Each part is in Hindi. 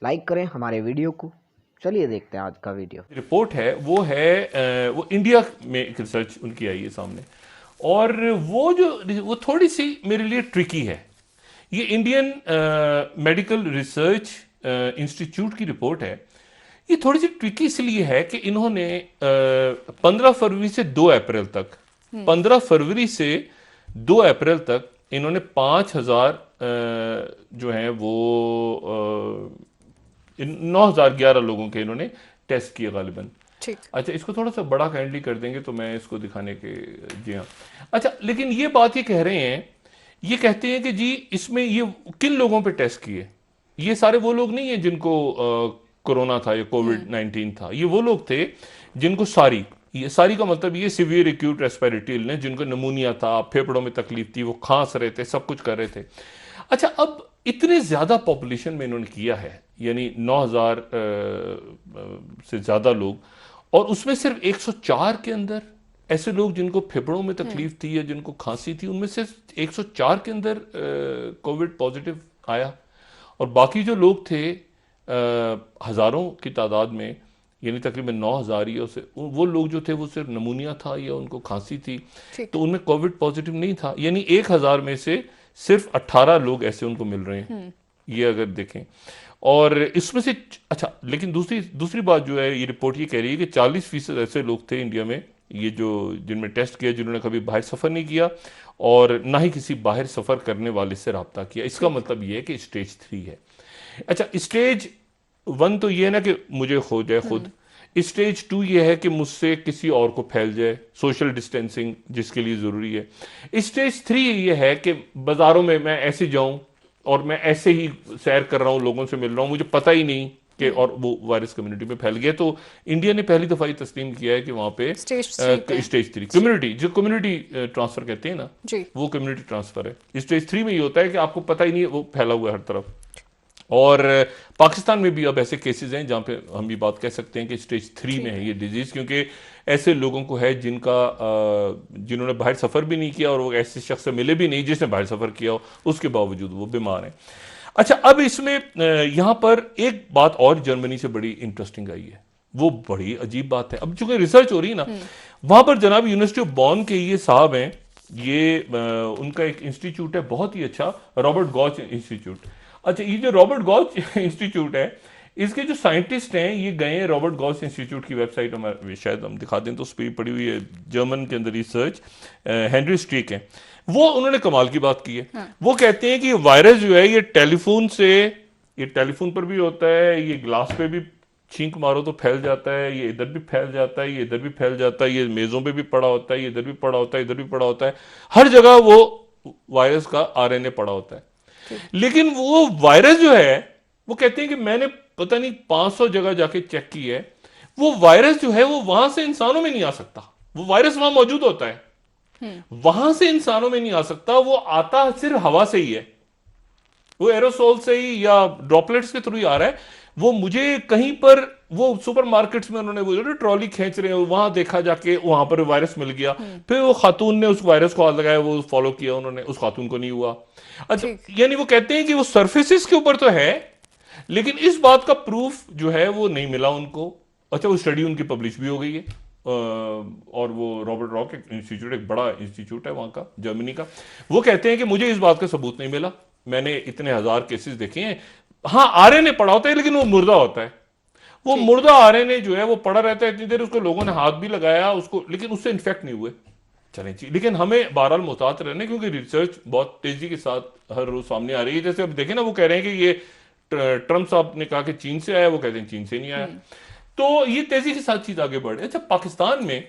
लाइक करें हमारे वीडियो को। चलिए देखते हैं आज का वीडियो। रिपोर्ट है वो इंडिया में एक रिसर्च उनकी आई है सामने। और वो थोड़ी सी मेरे लिए ट्रिकी है। ये इंडियन मेडिकल रिसर्च इंस्टीट्यूट की रिपोर्ट है। ये थोड़ी सी ट्रिकी इसलिए है कि इन्होंने 15 फरवरी से 2 अप्रैल तक 15 फरवरी से 2 अप्रैल तक इन्होंने 5,000 जो हैं वो 9,011 लोगों के इन्होंने टेस्ट किए गालिबन। ठीक। अच्छा, इसको थोड़ा सा बड़ा काइंडली कर देंगे तो मैं इसको दिखाने के। जी हाँ। अच्छा, लेकिन ये बात ये कह रहे हैं, ये कहते हैं कि जी इसमें ये किन लोगों पे टेस्ट किए। ये सारे वो लोग नहीं है जिनको कोरोना था या कोविड-19 था। ये वो लोग थे जिनको ये सारी का मतलब ये सीवियर एक्यूट रेस्पिरेटरी इलनेस, जिनको नमूनिया था, फेफड़ों में तकलीफ थी, वो खांस रहे थे, सब कुछ कर रहे थे। अच्छा, अब इतने ज्यादा पॉपुलेशन में इन्होंने किया है, यानी 9,000 से ज्यादा लोग, और उसमें सिर्फ 104 के अंदर ऐसे लोग जिनको फेफड़ों में तकलीफ थी या जिनको खांसी थी, उनमें से 104 के अंदर कोविड पॉजिटिव आया। और बाकी जो लोग थे हजारों की तादाद में, यानी तकरीबन 9,000 ही, उसे वो लोग जो थे वो सिर्फ नमूनिया था या उनको खांसी थी, तो उनमें कोविड पॉजिटिव नहीं था। यानी 1,000 में से सिर्फ 18 लोग ऐसे उनको मिल रहे हैं, ये अगर देखें। और इसमें से अच्छा, लेकिन दूसरी बात जो है, ये रिपोर्ट ये कह रही है कि 40% ऐसे लोग थे इंडिया में, ये जो जिनमें टेस्ट किया, जिन्होंने कभी बाहर सफ़र नहीं किया और ना ही किसी बाहर सफ़र करने वाले से रब्ता किया। इसका मतलब ये है कि स्टेज 3 है। अच्छा, स्टेज 1 तो ये है ना कि मुझे हो जाए खुद। स्टेज 2 ये है कि मुझसे किसी और को फैल जाए, सोशल डिस्टेंसिंग जिसके लिए ज़रूरी है। स्टेज 3 ये है कि बाज़ारों में मैं ऐसे जाऊं और मैं ऐसे ही सैर कर रहा हूं, लोगों से मिल रहा हूं, मुझे पता ही नहीं कि, और वो वायरस कम्युनिटी में फैल गया। तो इंडिया ने पहली दफ़ा ये तस्लीम किया है कि वहाँ पे स्टेज 3 कम्युनिटी, जो कम्युनिटी ट्रांसफ़र कहते हैं ना, वो कम्युनिटी ट्रांसफ़र है। स्टेज 3 में ये होता है कि आपको पता ही नहीं, वो फैला हुआ है हर तरफ। और पाकिस्तान में भी अब ऐसे केसेस हैं जहाँ पे हम भी बात कह सकते हैं कि स्टेज 3 में है ये डिजीज, क्योंकि ऐसे लोगों को है जिन्होंने बाहर सफ़र भी नहीं किया और वो ऐसे शख्स से मिले भी नहीं जिसने बाहर सफ़र किया हो, उसके बावजूद वो बीमार हैं। अच्छा, अब इसमें यहाँ पर एक बात और जर्मनी से बड़ी इंटरेस्टिंग आई है, वो बड़ी अजीब बात है। अब चूंकि रिसर्च हो रही है ना, वहाँ पर जनाब यूनिवर्सिटी ऑफ बॉन के ये साहब हैं, ये उनका एक इंस्टीट्यूट है बहुत ही अच्छा, रॉबर्ट गॉच इंस्टीट्यूट। अच्छा, ये जो रॉबर्ट गॉच इंस्टीट्यूट है, इसके जो साइंटिस्ट हैं ये गए हैं रॉबर्ट गॉच इंस्टीट्यूट की वेबसाइट, हमारे शायद हम दिखा दें तो उस पर पड़ी हुई है, जर्मन के अंदर रिसर्च, हेनरी स्ट्रीक है वो। उन्होंने कमाल की बात की है। वो कहते हैं कि ये वायरस जो है, ये टेलीफोन पर भी होता है, ये ग्लास पे भी छींक मारो तो फैल जाता है, ये इधर भी फैल जाता है, ये इधर भी फैल जाता है, ये मेजों पे भी पड़ा होता है, ये इधर भी पड़ा होता है, इधर भी पड़ा होता है, हर जगह वो वायरस का आरएनए पड़ा होता है। लेकिन वो वायरस जो है, वो कहते हैं कि मैंने पता नहीं 500 जगह जाके चेक की है, वो वायरस जो है वो वहां से इंसानों में नहीं आ सकता। वो वायरस वहां मौजूद होता है, वहां से इंसानों में नहीं आ सकता, वो आता सिर्फ हवा से ही है, वो एरोसोल से ही या ड्रॉपलेट्स के थ्रू ही आ रहा है। वो मुझे कहीं पर, वो सुपरमार्केट्स में उन्होंने वो जो ट्रॉली खींच रहे हैं, वहां देखा जाके, वहां पर वायरस मिल गया। फिर वो खातून ने उस वायरस को हाथ लगाया, वो फॉलो किया उन्होंने, उस खातून को नहीं हुआ। अच्छा, यानी वो कहते हैं कि वो सरफेसेस के ऊपर तो है, लेकिन इस बात का प्रूफ जो है वो नहीं मिला उनको। अच्छा, वो स्टडी उनकी पब्लिश भी हो गई है, और वो रॉबर्ट रॉक इंस्टीट्यूट, एक बड़ा इंस्टीट्यूट है वहां का, जर्मनी का। वो कहते हैं कि मुझे इस बात का सबूत नहीं मिला, मैंने इतने हजार केसेस देखे हैं। हाँ, आरएनए पड़ा होता है, लेकिन वो मुर्दा होता है। वो मुर्दा आरएनए जो है वो पड़ा रहता है इतनी देर, उसको लोगों ने हाथ भी लगाया उसको, लेकिन उससे इन्फेक्ट नहीं हुए। चलें जी, लेकिन हमें बहरहाल मुहतात रहने, क्योंकि रिसर्च बहुत तेजी के साथ हर रोज सामने आ रही है। जैसे अब देखें ना, वो कह रहे हैं कि ये ट्रंप साहब ने कहा कि चीन से आया, वो कहते हैं चीन से नहीं आया। तो ये तेजी के साथ चीज आगे बढ़ रही है। अच्छा, पाकिस्तान में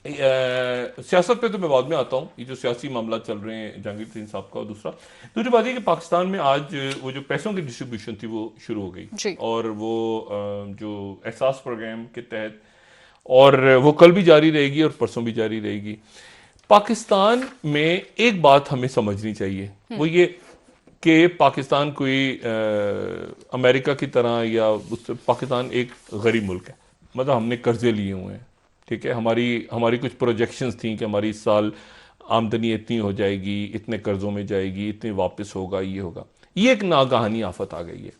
सियासत पे तो मैं बाद में आता हूँ, ये जो सियासी मामला चल रहे हैं जहांगीर तरीन साहब का, और दूसरी बात है कि पाकिस्तान में आज वो जो पैसों की डिस्ट्रीब्यूशन थी वो शुरू हो गई, और वो जो एहसास प्रोग्राम के तहत, और वो कल भी जारी रहेगी और परसों भी जारी रहेगी। पाकिस्तान में एक बात हमें समझनी चाहिए, वो ये कि पाकिस्तान कोई अमेरिका की तरह या उससे, पाकिस्तान एक गरीब मुल्क है। मतलब हमने कर्जे लिए हुए हैं, ठीक है, हमारी कुछ प्रोजेक्शंस थी कि हमारी इस साल आमदनी इतनी हो जाएगी, इतने कर्जों में जाएगी, इतने वापस होगा, ये होगा। ये एक नागहानी आफत आ गई है।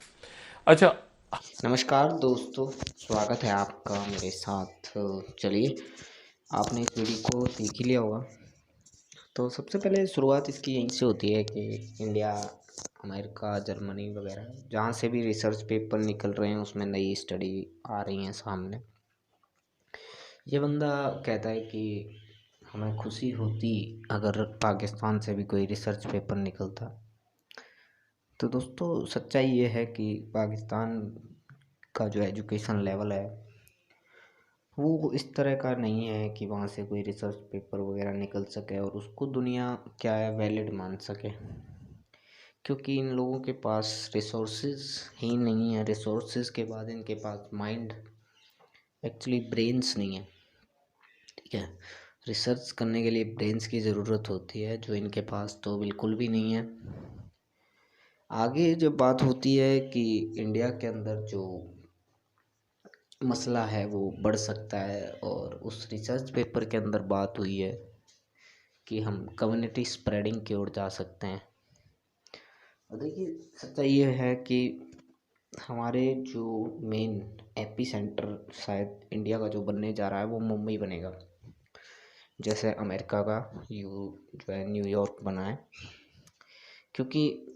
अच्छा। नमस्कार दोस्तों, स्वागत है आपका मेरे साथ। चलिए, आपने इस वीडियो को देख ही लिया होगा। तो सबसे पहले शुरुआत इसकी यहीं से होती है कि इंडिया, अमेरिका, जर्मनी वगैरह जहाँ से भी रिसर्च पेपर निकल रहे हैं उसमें नई स्टडी आ रही हैं सामने। ये बंदा कहता है कि हमें खुशी होती अगर पाकिस्तान से भी कोई रिसर्च पेपर निकलता। तो दोस्तों, सच्चाई ये है कि पाकिस्तान का जो एजुकेशन लेवल है वो इस तरह का नहीं है कि वहाँ से कोई रिसर्च पेपर वगैरह निकल सके और उसको दुनिया क्या है वैलिड मान सके, क्योंकि इन लोगों के पास रिसोर्सेज ही नहीं है। रिसोर्सेज के बाद इनके पास माइंड, एक्चुअली ब्रेन्स नहीं है। ठीक है, रिसर्च करने के लिए ब्रेन्स की ज़रूरत होती है, जो इनके पास तो बिल्कुल भी नहीं है। आगे जब बात होती है कि इंडिया के अंदर जो मसला है वो बढ़ सकता है, और उस रिसर्च पेपर के अंदर बात हुई है कि हम कम्युनिटी स्प्रेडिंग की ओर जा सकते हैं। और देखिए, सच्चाई ये है कि हमारे जो मेन एपी सेंटर शायद इंडिया का जो बनने जा रहा है वो मुंबई बनेगा, जैसे अमेरिका का जो है न्यूयॉर्क बना है। क्योंकि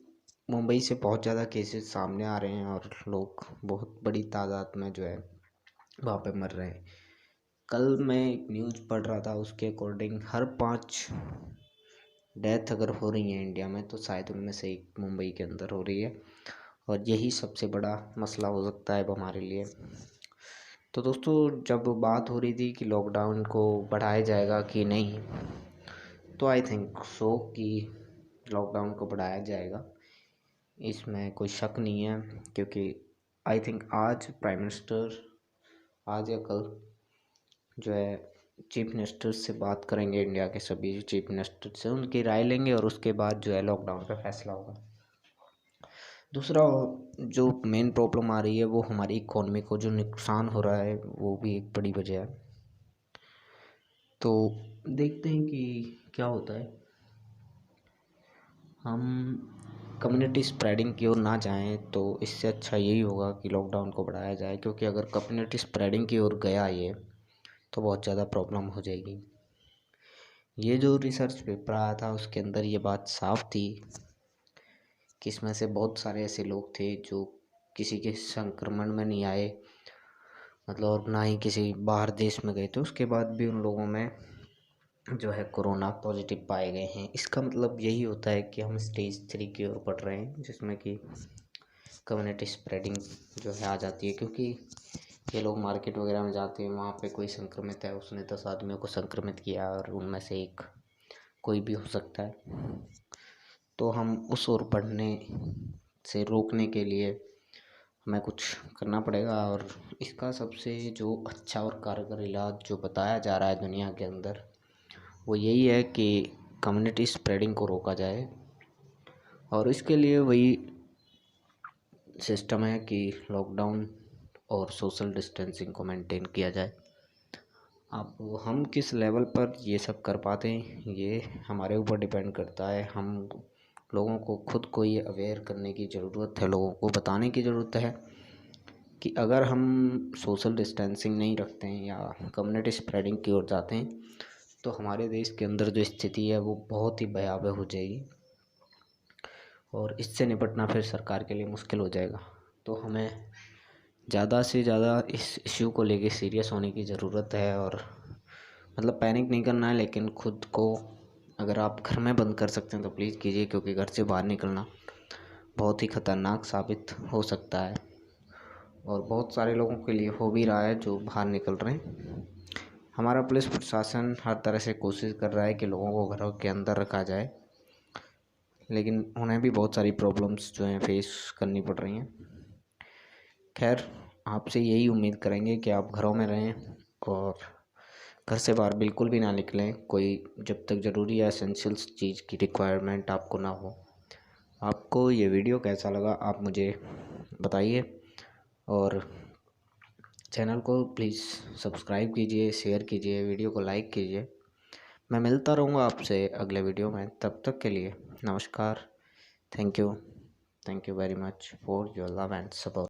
मुंबई से बहुत ज़्यादा केसेस सामने आ रहे हैं और लोग बहुत बड़ी तादाद में जो है वहाँ पे मर रहे हैं। कल मैं एक न्यूज़ पढ़ रहा था, उसके अकॉर्डिंग हर 5 डेथ अगर हो रही हैं इंडिया में तो शायद उनमें से एक मुंबई के अंदर हो रही है, और यही सबसे बड़ा मसला हो सकता है अब हमारे लिए। तो दोस्तों, जब बात हो रही थी कि लॉकडाउन को बढ़ाया जाएगा कि नहीं, तो आई थिंक सो कि लॉकडाउन को बढ़ाया जाएगा, इसमें कोई शक नहीं है। क्योंकि आई थिंक आज प्राइम मिनिस्टर, आज या कल जो है चीफ मिनिस्टर से बात करेंगे, इंडिया के सभी चीफ मिनिस्टर से उनकी राय लेंगे और उसके बाद जो है लॉकडाउन पे फैसला होगा। दूसरा जो मेन प्रॉब्लम आ रही है वो हमारी इकोनॉमी को जो नुकसान हो रहा है वो भी एक बड़ी वजह है। तो देखते हैं कि क्या होता है। हम कम्युनिटी स्प्रेडिंग की ओर ना जाएं तो इससे अच्छा यही होगा कि लॉकडाउन को बढ़ाया जाए, क्योंकि अगर कम्युनिटी स्प्रेडिंग की ओर गया ये तो बहुत ज़्यादा प्रॉब्लम हो जाएगी। ये जो रिसर्च पेपर आया था उसके अंदर ये बात साफ थी कि इसमें से बहुत सारे ऐसे लोग थे जो किसी के संक्रमण में नहीं आए, मतलब और ना ही किसी बाहर देश में गए थे, उसके बाद भी उन लोगों में जो है कोरोना पॉजिटिव पाए गए हैं। इसका मतलब यही होता है कि हम स्टेज 3 की ओर बढ़ रहे हैं, जिसमें कि कम्युनिटी स्प्रेडिंग जो है आ जाती है। क्योंकि ये लोग मार्केट वगैरह में जाते हैं, वहाँ पे कोई संक्रमित है, उसने 10 आदमियों को संक्रमित किया और उनमें से एक कोई भी हो सकता है। तो हम उस ओर बढ़ने से रोकने के लिए हमें कुछ करना पड़ेगा, और इसका सबसे जो अच्छा और कारगर इलाज जो बताया जा रहा है दुनिया के अंदर वो यही है कि कम्युनिटी स्प्रेडिंग को रोका जाए। और इसके लिए वही सिस्टम है कि लॉकडाउन और सोशल डिस्टेंसिंग को मेंटेन किया जाए। अब हम किस लेवल पर ये सब कर पाते हैं ये हमारे ऊपर डिपेंड करता है। हम लोगों को खुद को ये अवेयर करने की ज़रूरत है, लोगों को बताने की ज़रूरत है कि अगर हम सोशल डिस्टेंसिंग नहीं रखते हैं या कम्युनिटी स्प्रेडिंग की ओर जाते हैं तो हमारे देश के अंदर जो स्थिति है वो बहुत ही भयावह हो जाएगी, और इससे निपटना फिर सरकार के लिए मुश्किल हो जाएगा। तो हमें ज़्यादा से ज़्यादा इस इश्यू को लेके सीरियस होने की ज़रूरत है, और मतलब पैनिक नहीं करना है, लेकिन खुद को अगर आप घर में बंद कर सकते हैं तो प्लीज़ कीजिए, क्योंकि घर से बाहर निकलना बहुत ही ख़तरनाक साबित हो सकता है, और बहुत सारे लोगों के लिए हो भी रहा है जो बाहर निकल रहे हैं। हमारा पुलिस प्रशासन हर तरह से कोशिश कर रहा है कि लोगों को घरों के अंदर रखा जाए, लेकिन उन्हें भी बहुत सारी प्रॉब्लम्स जो हैं फेस करनी पड़ रही हैं। खैर, आपसे यही उम्मीद करेंगे कि आप घरों में रहें और घर से बाहर बिल्कुल भी ना निकलें, कोई जब तक ज़रूरी या एसेंशियल्स चीज़ की रिक्वायरमेंट आपको ना हो। आपको ये वीडियो कैसा लगा आप मुझे बताइए, और चैनल को प्लीज़ सब्सक्राइब कीजिए, शेयर कीजिए, वीडियो को लाइक कीजिए। मैं मिलता रहूँगा आपसे अगले वीडियो में, तब तक के लिए नमस्कार। Thank you very much for your love and support.